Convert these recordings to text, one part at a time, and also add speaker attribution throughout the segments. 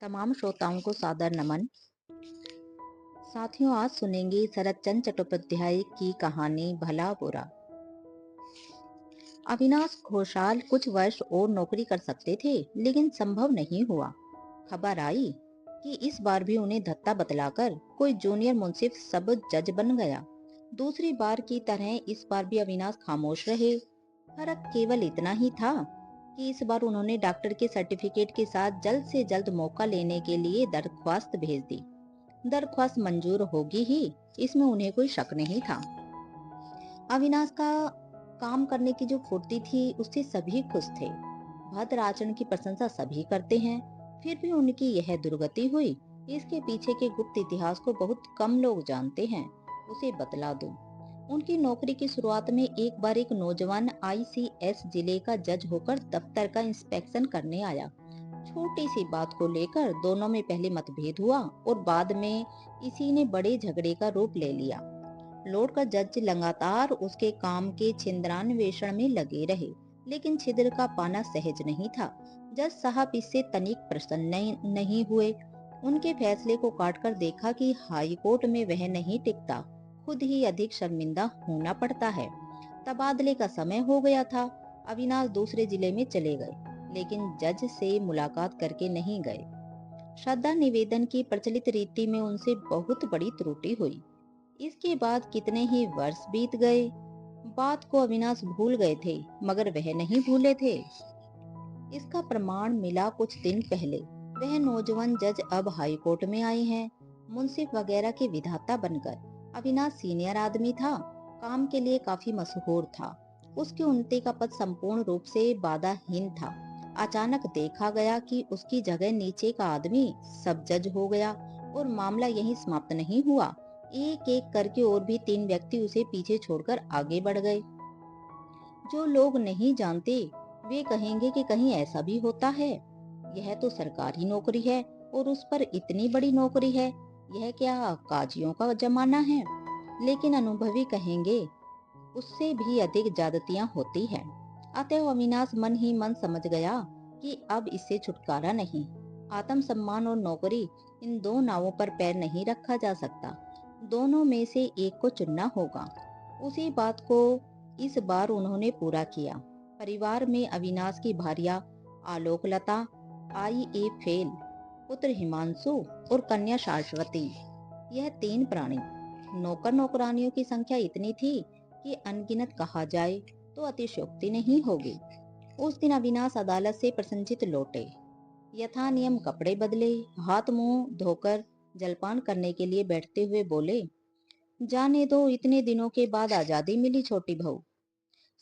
Speaker 1: तमाम श्रोताओं को सादर नमन। साथियों, आज सुनेंगे शरत चंद्र चट्टोपाध्याय की कहानी भला बुरा। अविनाश घोषाल कुछ वर्ष और नौकरी कर सकते थे, लेकिन संभव नहीं हुआ। खबर आई कि इस बार भी उन्हें धत्ता बतलाकर कोई जूनियर मुंसिफ सब जज बन गया। दूसरी बार की तरह इस बार भी अविनाश खामोश रहे। फर्क केवल इतना ही था कि इस बार उन्होंने डॉक्टर के सर्टिफिकेट के साथ जल्द से जल्द मौका लेने के लिए दरख्वास्त भेज दी। दरख्वास्त मंजूर होगी ही, इसमें उन्हें कोई शक नहीं था। अविनाश का काम करने की जो फुर्ती थी, उससे सभी खुश थे। भद्र आचरण की प्रशंसा सभी करते हैं, फिर भी उनकी यह दुर्गति हुई। इसके पीछे के गुप्त इतिहास को बहुत कम लोग जानते हैं। उसे बतला दूं। उनकी नौकरी की शुरुआत में एक बार एक नौजवान आईसीएस जिले का जज होकर दफ्तर का इंस्पेक्शन करने आया। छोटी सी बात को लेकर दोनों में पहले मतभेद हुआ और बाद में इसी ने बड़े झगड़े का रूप ले लिया। लौट कर जज लगातार उसके काम के छिंद्रान्वेषण में लगे रहे, लेकिन छिद्र का पाना सहज नहीं था। जज साहब इससे तनिक प्रसन्न नहीं हुए। उनके फैसले को काटकर देखा कि हाई कोर्ट में वह नहीं टिकता, खुद ही अधिक शर्मिंदा होना पड़ता है। तबादले का समय हो गया था। अविनाश दूसरे जिले में चले गए, लेकिन जज से मुलाकात करके नहीं गए। श्रद्धा निवेदन की प्रचलित रीति में उनसे बहुत बड़ी त्रुटि हुई। इसके बाद कितने ही वर्ष बीत गए। बात को अविनाश भूल गए थे, मगर वह नहीं भूले थे। इसका प्रमाण मिला कुछ दिन पहले। वह नौजवान जज अब हाई कोर्ट में आए हैं, मुंसिफ वगैरह के विधाता बनकर। अविनाश सीनियर आदमी था, काम के लिए काफी मशहूर था। उसकी उन्नति का पद संपूर्ण रूप से बाधाहीन था। अचानक देखा गया कि उसकी जगह नीचे का आदमी सब जज हो गया, और मामला यहीं समाप्त नहीं हुआ। एक एक करके और भी 3 व्यक्ति उसे पीछे छोड़कर आगे बढ़ गए। जो लोग नहीं जानते, वे कहेंगे कि कहीं ऐसा भी होता है। यह तो सरकारी नौकरी है और उस पर इतनी बड़ी नौकरी है। यह क्या काजियों का जमाना है? लेकिन अनुभवी कहेंगे उससे भी अधिक ज्यादतियां होती है। अतः अविनाश मन ही मन समझ गया कि अब इससे छुटकारा नहीं। आत्मसम्मान और नौकरी, इन दो नावों पर पैर नहीं रखा जा सकता। दोनों में से एक को चुनना होगा। उसी बात को इस बार उन्होंने पूरा किया। परिवार में अविनाश की भार्या आलोकलता, आईए फेल, पुत्र हिमांशु और कन्या शाश्वती, यह 3 प्राणी। नौकर नौकरानियों की संख्या इतनी थी कि अनगिनत कहा जाए तो अतिशयोक्ति नहीं होगी। उस दिन अविनाश अदालत से प्रसन्नचित लौटे। यथा नियम कपड़े बदले, हाथ मुंह धोकर जलपान करने के लिए बैठते हुए बोले, जाने दो, इतने दिनों के बाद आजादी मिली छोटी बहू।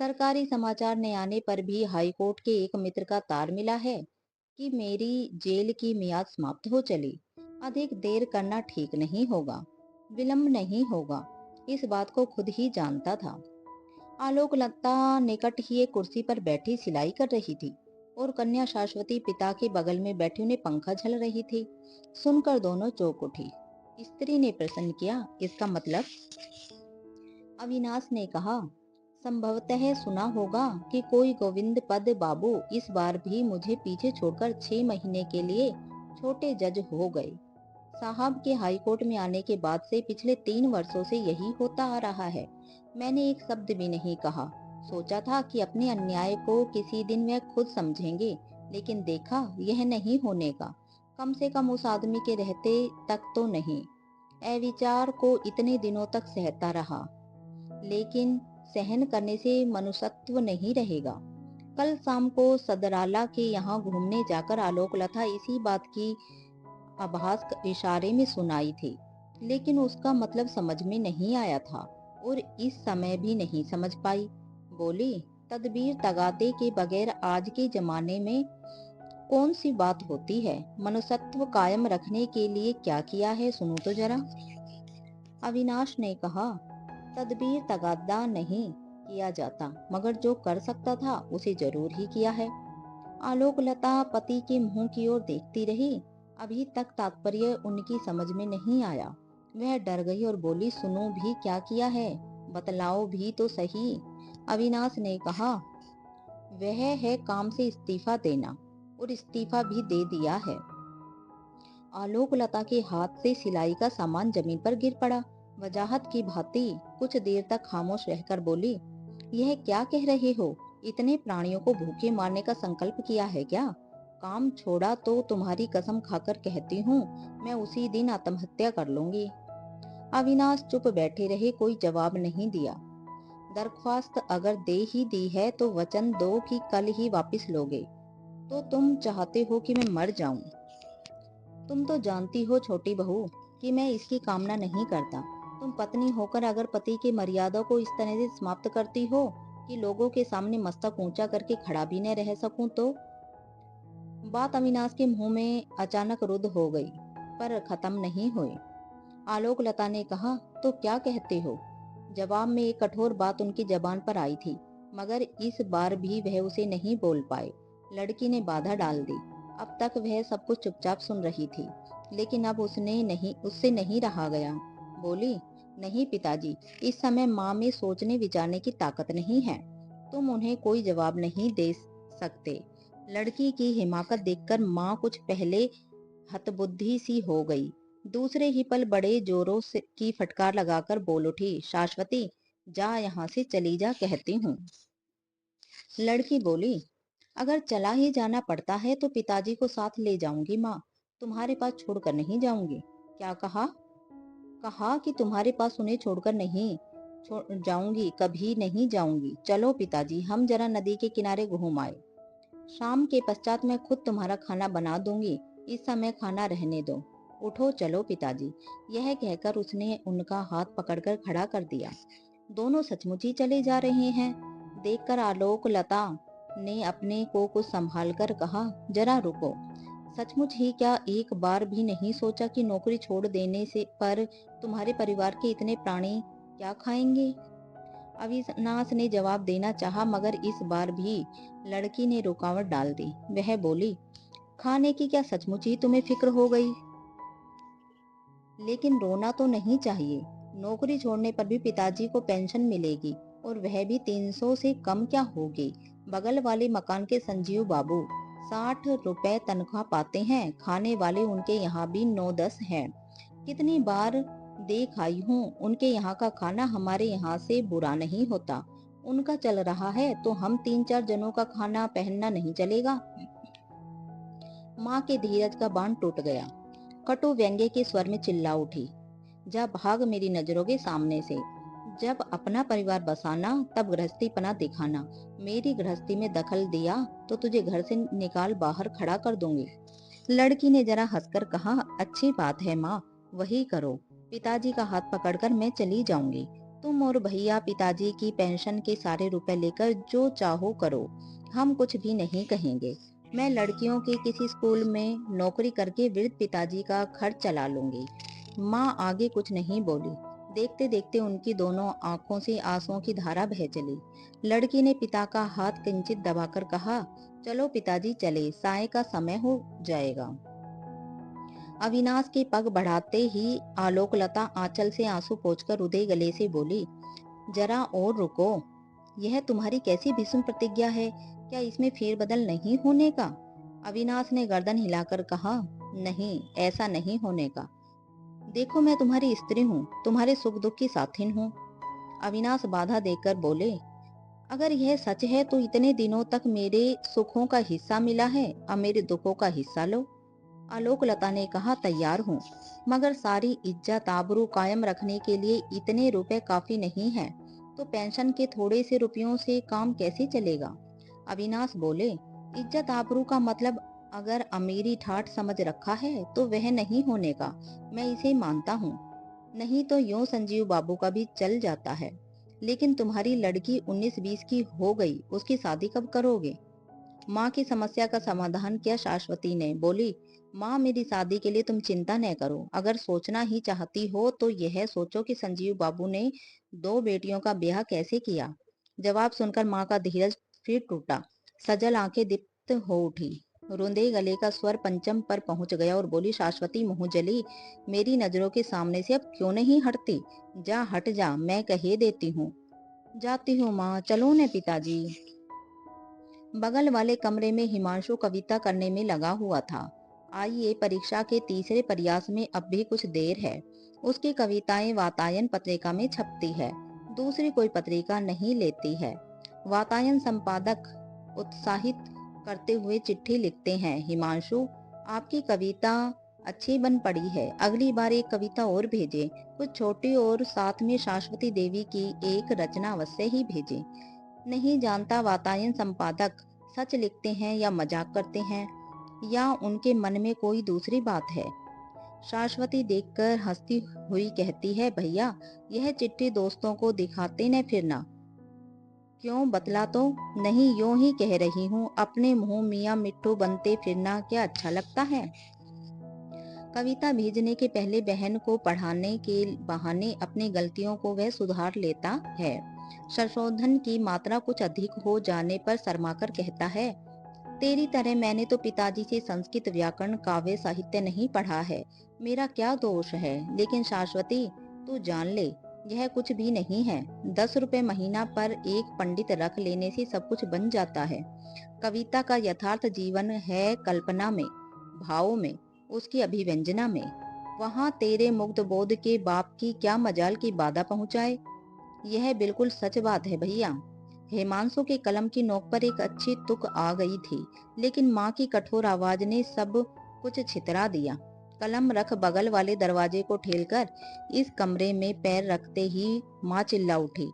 Speaker 1: सरकारी समाचार ने आने पर भी हाई कोर्ट के एक मित्र का तार मिला है कि मेरी जेल की मियाद समाप्त हो चली। अधिक देर करना ठीक नहीं होगा, विलंब नहीं होगा। इस बात को खुद ही जानता था। आलोक लता निकट ही एक कुर्सी पर बैठी सिलाई कर रही थी, और कन्या शाश्वती पिता के बगल में बैठी उन्हें पंखा झल रही थी। सुनकर दोनों चौंक उठी। स्त्री ने प्रश्न किया, इसका मतलब? अविनाश ने कहा, संभवतः सुना होगा कि कोई गोविंद पद बाबू इस बार भी मुझे पीछे छोड़कर 6 महीने के लिए छोटे जज हो गए। साहब के हाई कोर्ट में आने के बाद से पिछले 3 वर्षों से यही होता आ रहा है। मैंने एक शब्द भी नहीं कहा। सोचा था कि अपने अन्याय को किसी दिन वह खुद समझेंगे, लेकिन देखा यह नहीं होने का। कम से कम उस आदमी के रहते तक तो नहीं। अविचार को इतने दिनों तक सहता रहा, लेकिन सहन करने से मनुष्यत्व नहीं रहेगा। कल शाम को सदराला के यहाँ घूमने जाकर आलोकलता इसी बात की आभास इशारे में सुनाई थी, लेकिन उसका मतलब समझ में नहीं आया था, और इस समय भी नहीं समझ पाई। बोली, तदबीर तगादे के बगैर आज के जमाने में कौन सी बात होती है? मनुष्यत्व कायम रखने के लिए क्या किया है, सुनो तो जरा। अविनाश ने कहा, तदबीर तगादा नहीं किया जाता, मगर जो कर सकता था उसे जरूर ही किया है। आलोकलता पति के मुंह की ओर देखती रही। अभी तक तात्पर्य उनकी समझ में नहीं आया। वह डर गई और बोली, सुनो भी, क्या किया है? बतलाओ भी तो सही। अविनाश ने कहा, वह है काम से इस्तीफा देना, और इस्तीफा भी दे दिया है। आलोकलता के हाथ से सिलाई का सामान जमीन पर गिर पड़ा। वजाहत की भांति कुछ देर तक खामोश रहकर बोली, यह क्या कह रहे हो? इतने प्राणियों को भूखे मारने का संकल्प किया है क्या? काम छोड़ा तो तुम्हारी कसम खाकर कहती हूँ, मैं उसी दिन आत्महत्या कर लूंगी। अविनाश चुप बैठे रहे, कोई जवाब नहीं दिया। दरख्वास्त अगर दे ही दी है तो वचन दो कि कल ही वापस लोगे। तो तुम चाहते हो कि मैं मर जाऊं? तुम तो जानती हो छोटी बहू कि मैं इसकी कामना नहीं करता। तुम पत्नी होकर अगर पति की मर्यादा को इस तरह से समाप्त करती हो कि लोगों के सामने मस्तक ऊंचा करके खड़ा भी न रह सकूं तो। बात अविनाश के मुंह में अचानक रुद्ध हो गई, पर खत्म नहीं हुई। आलोकलता ने कहा, तो क्या कहते हो? जवाब में एक कठोर बात उनकी जबान पर आई थी, मगर इस बार भी वह उसे नहीं बोल पाए। लड़की ने बाधा डाल दी। अब तक वह सब कुछ चुपचाप सुन रही थी, लेकिन अब उससे नहीं रहा गया। बोली, नहीं पिताजी, इस समय माँ में सोचने विचारने की ताकत नहीं है। तुम उन्हें कोई जवाब नहीं दे सकते। लड़की की हिमाकत देखकर माँ कुछ पहले हतबुद्धि सी हो गई। दूसरे ही पल बड़े जोरों से की फटकार लगाकर बोल उठी, शाश्वती, जा यहाँ से चली जा कहती हूँ। लड़की बोली, अगर चला ही जाना पड़ता है तो पिताजी को साथ ले जाऊंगी माँ, तुम्हारे पास छोड़कर नहीं जाऊंगी। क्या कहा? कहा कि तुम्हारे पास उन्हें छोड़कर नहीं छोड़ जाऊंगी, कभी नहीं जाऊंगी। चलो पिताजी, हम जरा नदी के किनारे घूम आए। शाम के पश्चात मैं खुद तुम्हारा खाना बना दूंगी, इस समय खाना रहने दो। उठो चलो पिताजी। यह कहकर उसने उनका हाथ पकड़कर खड़ा कर दिया। दोनों सचमुच ही चले जा रहे हैं। देखकर आलोक लता ने अपने को कुछ संभाल कर कहा, जरा रुको। सचमुच ही क्या एक बार भी नहीं सोचा कि नौकरी छोड़ देने से पर तुम्हारे परिवार के इतने प्राणी क्या खाएंगे? अविनाश ने जवाब देना चाहा, मगर इस बार भी लड़की ने रुकावट डाल दी। वह बोली, खाने की क्या सचमुच ही तुम्हें फिक्र हो गई? लेकिन रोना तो नहीं चाहिए। नौकरी छोड़ने पर भी पिताजी को पेंशन मिलेगी, और वह भी 300 से कम क्या होगी। बगल वाले मकान के संजीव बाबू 60 रुपए तनख्वाह पाते हैं, खाने वाले उनके यहाँ भी 9-10 हैं। कितनी बार देख आई हूँ, उनके यहाँ का खाना हमारे यहाँ से बुरा नहीं होता। उनका चल रहा है तो हम 3-4 जनों का खाना पहनना नहीं चलेगा। माँ के धीरज का बांध टूट गया। कटु व्यंग्य के स्वर में चिल्ला उठी, जा भाग मेरी नजरों के सामने से। जब अपना परिवार बसाना तब गृहस्थीपना दिखाना। मेरी गृहस्थी में दखल दिया तो तुझे घर से निकाल बाहर खड़ा कर दूंगी। लड़की ने जरा हंसकर कहा, अच्छी बात है माँ, वही करो। पिताजी का हाथ पकड़कर मैं चली जाऊंगी। तुम और भैया पिताजी की पेंशन के सारे रुपए लेकर जो चाहो करो, हम कुछ भी नहीं कहेंगे। मैं लड़कियों के किसी स्कूल में नौकरी करके वृद्ध पिताजी का खर्च चला लूंगी। माँ आगे कुछ नहीं बोली। देखते देखते उनकी दोनों आंखों से आंसुओं की धारा बह चली। लड़की ने पिता का हाथ किंचित दबाकर कहा, चलो पिताजी चले, साय का समय हो जाएगा। अविनाश के पग बढ़ाते ही आलोकलता आंचल से आंसू पोंछकर रुदे गले से बोली, जरा और रुको। यह तुम्हारी कैसी भीषण प्रतिज्ञा है? क्या इसमें फेरबदल नहीं होने का? अविनाश ने गर्दन हिलाकर कहा, नहीं, ऐसा नहीं होने का। देखो, मैं तुम्हारी स्त्री हूँ, तुम्हारे सुख दुख की साथिन हूँ। अविनाश बाधा देकर बोले, अगर यह सच है तो इतने दिनों तक मेरे सुखों का हिस्सा मिला है, अब मेरे दुखों का हिस्सा लो। आलोकलता ने कहा, तैयार हूँ, मगर सारी इज्जत आबरू कायम रखने के लिए इतने रुपए काफी नहीं है, तो पेंशन के थोड़े से रुपयों से काम कैसे चलेगा? अविनाश बोले, इज्जत आबरू का मतलब अगर अमीरी ठाठ समझ रखा है तो वह नहीं होने का, मैं इसे मानता हूँ। नहीं तो यूं संजीव बाबू का भी चल जाता है। लेकिन तुम्हारी लड़की 19-20 की हो गई, उसकी शादी कब करोगे? माँ की समस्या का समाधान किया शाश्वती ने। बोली, माँ, मेरी शादी के लिए तुम चिंता न करो। अगर सोचना ही चाहती हो तो यह सोचो कि संजीव बाबू ने 2 बेटियों का ब्याह कैसे किया। जवाब सुनकर माँ का धीरज फिर टूटा। सजल आंखें दीप्त हो उठी। रुंधे गले का स्वर पंचम पर पहुंच गया और बोली, शाश्वती मुँह जली, मेरी नजरों के सामने से अब क्यों नहीं हटती? जा, हट जा, मैं कह देती हूँ। जाती हूँ माँ, चलो न पिताजी। बगल वाले कमरे में हिमांशु कविता करने में लगा हुआ था। आइए, परीक्षा के तीसरे प्रयास में अब भी कुछ देर है। उसकी कविताएं वातायन पत्रिका में छपती है, दूसरी कोई पत्रिका नहीं लेती है। वातायन संपादक उत्साहित करते हुए चिट्ठी लिखते हैं, हिमांशु, आपकी कविता अच्छी बन पड़ी है, अगली बार एक कविता और भेजें, कुछ छोटी, और साथ में शाश्वती देवी की एक रचना अवश्य ही भेजें। नहीं जानता वातायन संपादक सच लिखते हैं या मजाक करते हैं, या उनके मन में कोई दूसरी बात है। शाश्वती देखकर हंसती हुई कहती है, भैया, यह चिट्ठी दोस्तों को दिखाते न फिरना। क्यों, बतला तो। नहीं, यूं ही कह रही हूँ, अपने मुंह मियाँ मिट्ठू बनते फिरना क्या अच्छा लगता है। कविता भेजने के पहले बहन को पढ़ाने के बहाने अपनी गलतियों को वह सुधार लेता है। संशोधन की मात्रा कुछ अधिक हो जाने पर शर्माकर कहता है, तेरी तरह मैंने तो पिताजी से संस्कृत व्याकरण काव्य साहित्य नहीं पढ़ा है, मेरा क्या दोष है। लेकिन शाश्वती, तू जान ले, यह कुछ भी नहीं है। 10 रुपए महीना पर एक पंडित रख लेने से सब कुछ बन जाता है। कविता का यथार्थ जीवन है कल्पना में, भावों में, उसकी अभिव्यंजना में। वहाँ तेरे मुग्ध बोध के बाप की क्या मजाल की बाधा पहुंचाए। यह बिल्कुल सच बात है भैया। हिमांशु के कलम की नोक पर एक अच्छी तुक आ गई थी, लेकिन माँ की कठोर आवाज ने सब कुछ छितरा दिया। कलम रख बगल वाले दरवाजे को ठेलकर इस कमरे में पैर रखते ही माँ चिल्ला उठी,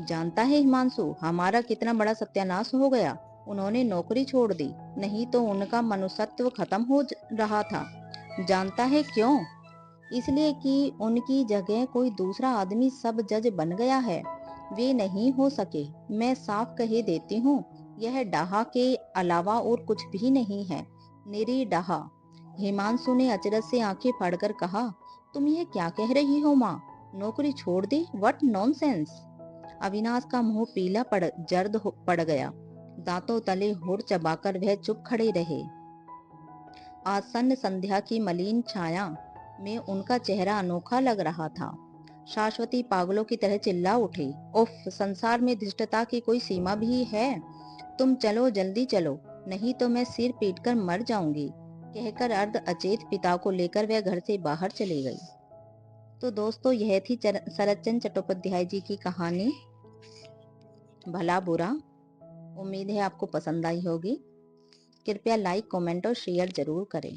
Speaker 1: जानता है हिमांशु, हमारा कितना बड़ा सत्यानाश हो गया। उन्होंने नौकरी छोड़ दी, नहीं तो उनका मनुष्यत्व खत्म हो रहा था। जानता है क्यों? इसलिए कि उनकी जगह कोई दूसरा आदमी सब जज बन गया है। वे नहीं हो सके। मैं साफ कहे देती हूँ, यह डाहा के अलावा और कुछ भी नहीं है, निरी डाहा। हिमांशु ने अचरज से आंखें फाड़कर कहा, तुम यह क्या कह रही हो माँ? नौकरी छोड़ दी? What nonsense. अविनाश का मुंह पीला पड़ गया। दांतों तले होठ चबाकर वह चुप खड़े रहे। आसन्न संध्या की मलिन छाया में उनका चेहरा अनोखा लग रहा था। शाश्वती पागलों की तरह चिल्ला उठी, उफ, संसार में धृष्टता की कोई सीमा भी है। तुम चलो, जल्दी चलो, नहीं तो मैं सिर पीटकर मर जाऊंगी, कहकर अर्ध अचेत पिता को लेकर वह घर से बाहर चली गई। तो दोस्तों, यह थी शरतचंद्र चट्टोपाध्याय जी की कहानी भला बुरा। उम्मीद है आपको पसंद आई होगी। कृपया लाइक, कमेंट और शेयर जरूर करें।